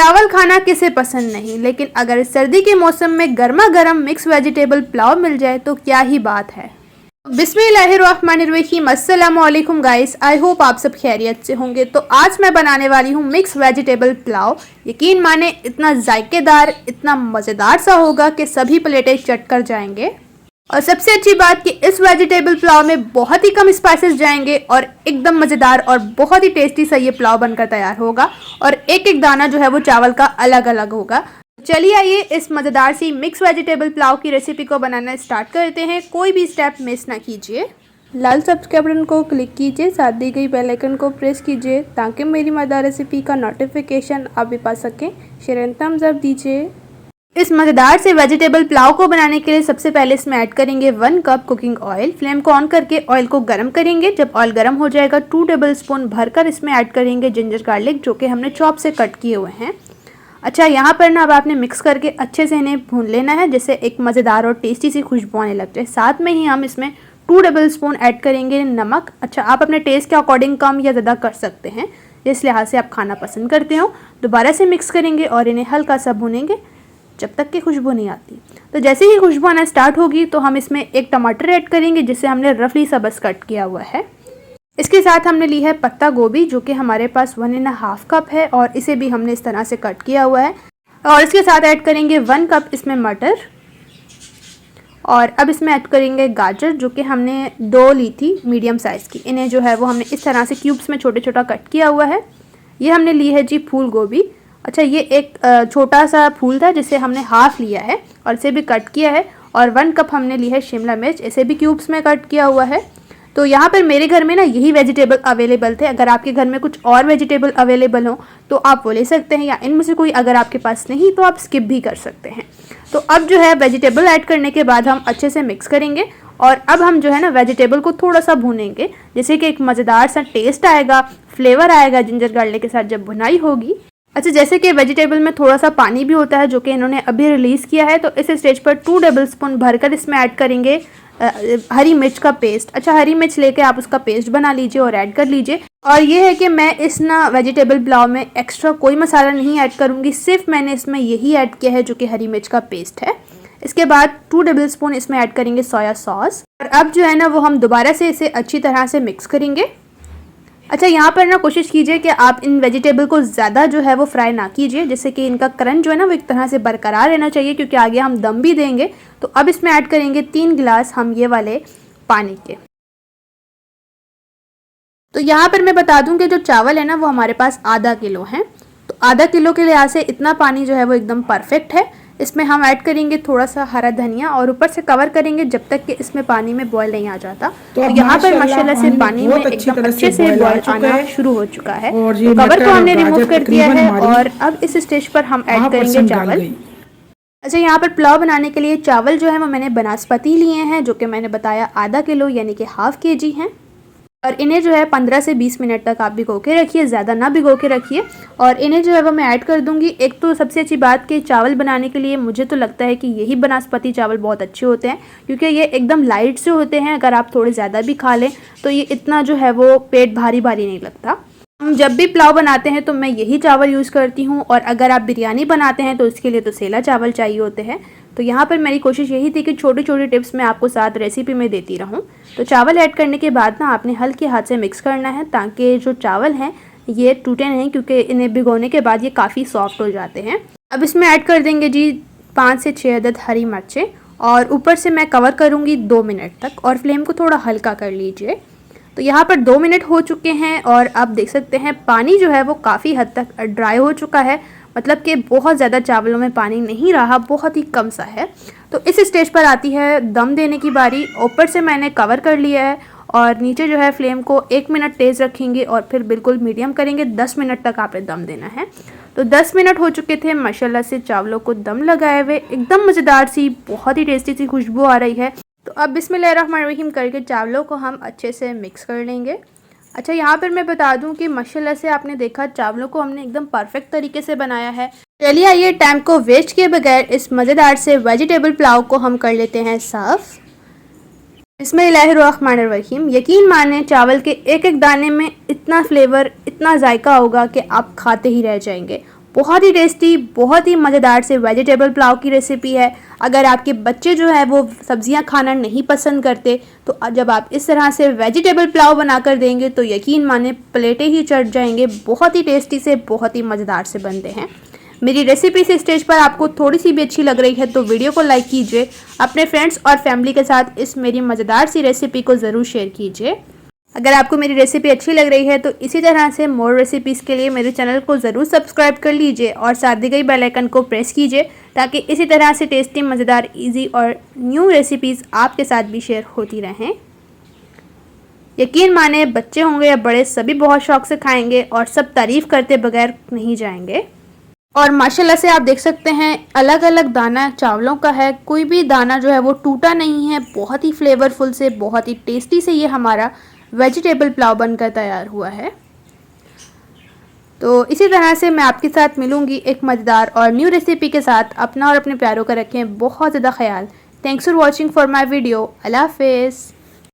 चावल खाना किसे पसंद नहीं, लेकिन अगर सर्दी के मौसम में गर्मा गर्म मिक्स वेजिटेबल पुलाव मिल जाए तो क्या ही बात है। बिस्मिल्लाहिर्रहमानिर्रहीम, अस्सलामु अलैकुम गाइस, आई होप आप सब खैरियत से होंगे। तो आज मैं बनाने वाली हूँ मिक्स वेजिटेबल पुलाव। यकीन माने इतना जायकेदार, इतना मज़ेदार सा होगा कि सभी प्लेटें चट कर जाएंगे। और सबसे अच्छी बात कि इस वेजिटेबल पुलाव में बहुत ही कम स्पाइसेस जाएंगे और एकदम मज़ेदार और बहुत ही टेस्टी सा ये पुलाव बनकर तैयार होगा। और एक एक दाना जो है वो चावल का अलग अलग होगा। चलिए आइए इस मज़ेदार सी मिक्स वेजिटेबल पुलाव की रेसिपी को बनाना स्टार्ट करते हैं। कोई भी स्टेप मिस ना कीजिए। लाल सब्सक्राइब बटन को क्लिक कीजिए, साथ दी गई बेल आइकन को प्रेस कीजिए ताकि मेरी मज़ेदार रेसिपी का नोटिफिकेशन आप भी पा सकें। शेयर एंड थम्स अप दीजिए। इस मज़ेदार से वेजिटेबल पुलाव को बनाने के लिए सबसे पहले इसमें ऐड करेंगे 1 कप कुकिंग ऑयल। फ्लेम को ऑन करके ऑयल को गर्म करेंगे। जब ऑयल गर्म हो जाएगा 2 टेबलस्पून भरकर इसमें ऐड करेंगे जिंजर गार्लिक, जो कि हमने चॉप से कट किए हुए हैं। अच्छा, यहाँ पर ना अब आपने मिक्स करके अच्छे से इन्हें भून लेना है, जिससे एक मज़ेदार और टेस्टी सी खुशबू आने लग जाए। साथ में ही हम इसमें 2 टेबलस्पून ऐड करेंगे नमक। अच्छा, आप अपने टेस्ट के अकॉर्डिंग कम या ज़्यादा कर सकते हैं, जिस लिहाज से आप खाना पसंद करते हो। दोबारा से मिक्स करेंगे और इन्हें हल्का सा भूनेंगे जब तक कि खुशबू नहीं आती। तो जैसे ही खुशबू आना स्टार्ट होगी तो हम इसमें एक टमाटर ऐड करेंगे, जिसे हमने रफली सा बस कट किया हुआ है। इसके साथ हमने ली है पत्ता गोभी, जो कि हमारे पास 1.5 कप है और इसे भी हमने इस तरह से कट किया हुआ है। और इसके साथ ऐड करेंगे 1 कप इसमें मटर। और अब इसमें ऐड करेंगे गाजर, जो कि हमने 2 ली थी मीडियम साइज़ की। इन्हें जो है वो हमने इस तरह से क्यूब्स में छोटे छोटा कट किया हुआ है। ये हमने ली है जी फूल गोभी। अच्छा, ये एक छोटा सा फूल था जिसे हमने हाफ लिया है और इसे भी कट किया है। और 1 कप हमने ली है शिमला मिर्च, इसे भी क्यूब्स में कट किया हुआ है। तो यहाँ पर मेरे घर में ना यही वेजिटेबल अवेलेबल थे। अगर आपके घर में कुछ और वेजिटेबल अवेलेबल हो तो आप वो ले सकते हैं, या इनमें से कोई अगर आपके पास नहीं तो आप स्किप भी कर सकते हैं। तो अब जो है वेजिटेबल ऐड करने के बाद हम अच्छे से मिक्स करेंगे। और अब हम जो है ना वेजिटेबल को थोड़ा सा भूनेंगे, जिससे कि एक मज़ेदार सा टेस्ट आएगा, फ्लेवर आएगा जिंजर गार्लिक के साथ जब भुनाई होगी। अच्छा, जैसे कि वेजिटेबल में थोड़ा सा पानी भी होता है, जो कि इन्होंने अभी रिलीज़ किया है। तो इस स्टेज पर 2 टेबलस्पून भरकर इसमें ऐड करेंगे हरी मिर्च का पेस्ट। अच्छा, हरी मिर्च लेके आप उसका पेस्ट बना लीजिए और ऐड कर लीजिए। और ये है कि मैं इस ना वेजिटेबल पुलाव में एक्स्ट्रा कोई मसाला नहीं ऐड करूँगी, सिर्फ मैंने इसमें यही ऐड किया है जो कि हरी मिर्च का पेस्ट है। इसके बाद 2 टेबलस्पून इसमें ऐड करेंगे सोया सॉस। और अब जो है ना वो हम दोबारा से इसे अच्छी तरह से मिक्स करेंगे। अच्छा, यहाँ पर ना कोशिश कीजिए कि आप इन वेजिटेबल को ज़्यादा जो है वो फ्राई ना कीजिए, जिससे कि इनका क्रंच जो है ना वो एक तरह से बरकरार रहना चाहिए, क्योंकि आगे हम दम भी देंगे। तो अब इसमें ऐड करेंगे 3 गिलास हम ये वाले पानी के। तो यहाँ पर मैं बता दूं कि जो चावल है ना वो हमारे पास आधा किलो हैं। तो आधा किलो के लिहाज से इतना पानी जो है वो एकदम परफेक्ट है। इसमें हम ऐड करेंगे थोड़ा सा हरा धनिया और ऊपर से कवर करेंगे जब तक कि इसमें पानी में बॉयल नहीं आ जाता। तो यहाँ पर माशाल्लाह से पानी में एकदम अच्छे से बॉयल आना शुरू हो चुका है। तो कवर को हमने रिमूव कर दिया है और अब इस स्टेज पर हम ऐड करेंगे चावल। अच्छा, यहाँ पर पुलाव बनाने के लिए चावल जो है वो मैंने बनास्पति लिए हैं, जो कि मैंने बताया आधा किलो यानी कि ½ kg हैं। और इन्हें जो है 15 से 20 मिनट तक आप भिगो के रखिए, ज़्यादा ना भिगो के रखिए। और इन्हें जो है वो मैं ऐड कर दूंगी। एक तो सबसे अच्छी बात कि चावल बनाने के लिए मुझे तो लगता है कि यही बनास्पति चावल बहुत अच्छे होते हैं, क्योंकि ये एकदम लाइट से होते हैं। अगर आप थोड़े ज़्यादा भी खा लें तो ये इतना जो है वो पेट भारी भारी नहीं लगता। हम जब भी पुलाव बनाते हैं तो मैं यही चावल यूज़ करती हूँ। और अगर आप बिरयानी बनाते हैं तो इसके लिए तो सेला चावल चाहिए होते हैं। तो यहाँ पर मेरी कोशिश यही थी कि छोटी छोटी टिप्स मैं आपको साथ रेसिपी में देती रहूँ। तो चावल ऐड करने के बाद ना आपने हल्के हाथ से मिक्स करना है, ताकि जो चावल हैं ये टूटे नहीं, क्योंकि इन्हें भिगोने के बाद ये काफ़ी सॉफ्ट हो जाते हैं। अब इसमें ऐड कर देंगे जी 5 से 6 अदद हरी मिर्चें। और ऊपर से मैं कवर करूँगी 2 मिनट तक, और फ्लेम को थोड़ा हल्का कर लीजिए। तो यहाँ पर 2 मिनट हो चुके हैं और आप देख सकते हैं पानी जो है वो काफ़ी हद तक ड्राई हो चुका है। मतलब कि बहुत ज़्यादा चावलों में पानी नहीं रहा, बहुत ही कम सा है। तो इस स्टेज पर आती है दम देने की बारी। ऊपर से मैंने कवर कर लिया है और नीचे जो है फ्लेम को 1 मिनट तेज़ रखेंगे और फिर बिल्कुल मीडियम करेंगे। 10 मिनट तक आपने दम देना है। तो 10 मिनट हो चुके थे माशाल्लाह से चावलों को दम लगाए हुए। एकदम मज़ेदार सी, बहुत ही टेस्टी सी खुशबू आ रही है। तो अब बिस्मिल्लाहिर्रहमानिर्रहीम करके चावलों को हम अच्छे से मिक्स कर लेंगे। अच्छा, यहाँ पर मैं बता दूं कि माशाल्लाह से आपने देखा चावलों को हमने एकदम परफेक्ट तरीके से बनाया है। चलिए आइए टाइम को वेस्ट किए बगैर इस मज़ेदार से वेजिटेबल पुलाव को हम कर लेते हैं सर्व। बिस्मिल्लाहिर्रहमानिर्रहीम। यकीन माने चावल के एक एक दाने में इतना फ्लेवर, इतना जायका होगा कि आप खाते ही रह जाएंगे। बहुत ही टेस्टी, बहुत ही मज़ेदार से वेजिटेबल पुलाव की रेसिपी है। अगर आपके बच्चे जो है वो सब्जियां खाना नहीं पसंद करते, तो जब आप इस तरह से वेजिटेबल पुलाव बनाकर देंगे तो यकीन माने प्लेटें ही चढ़ जाएंगे। बहुत ही टेस्टी से, बहुत ही मज़ेदार से बनते हैं। मेरी रेसिपी से स्टेज पर आपको थोड़ी सी भी अच्छी लग रही है तो वीडियो को लाइक कीजिए, अपने फ्रेंड्स और फैमिली के साथ इस मेरी मज़ेदार सी रेसिपी को ज़रूर शेयर कीजिए। अगर आपको मेरी रेसिपी अच्छी लग रही है तो इसी तरह से मोर रेसिपीज़ के लिए मेरे चैनल को ज़रूर सब्सक्राइब कर लीजिए और साथ दी गई बेल आइकन को प्रेस कीजिए, ताकि इसी तरह से टेस्टी, मज़ेदार, इजी और न्यू रेसिपीज़ आपके साथ भी शेयर होती रहें। यकीन माने बच्चे होंगे या बड़े, सभी बहुत शौक से खाएंगे और सब तारीफ़ करते बगैर नहीं जाएंगे। और माशाल्लाह से आप देख सकते हैं अलग अलग दाना चावलों का है, कोई भी दाना जो है वो टूटा नहीं है। बहुत ही फ्लेवरफुल से, बहुत ही टेस्टी से ये हमारा वेजिटेबल पुलाव बनकर तैयार हुआ है। तो इसी तरह से मैं आपके साथ मिलूंगी एक मज़ेदार और न्यू रेसिपी के साथ। अपना और अपने प्यारों का रखें बहुत ज़्यादा ख्याल। Thanks for watching for my video. Allah हाफिज़।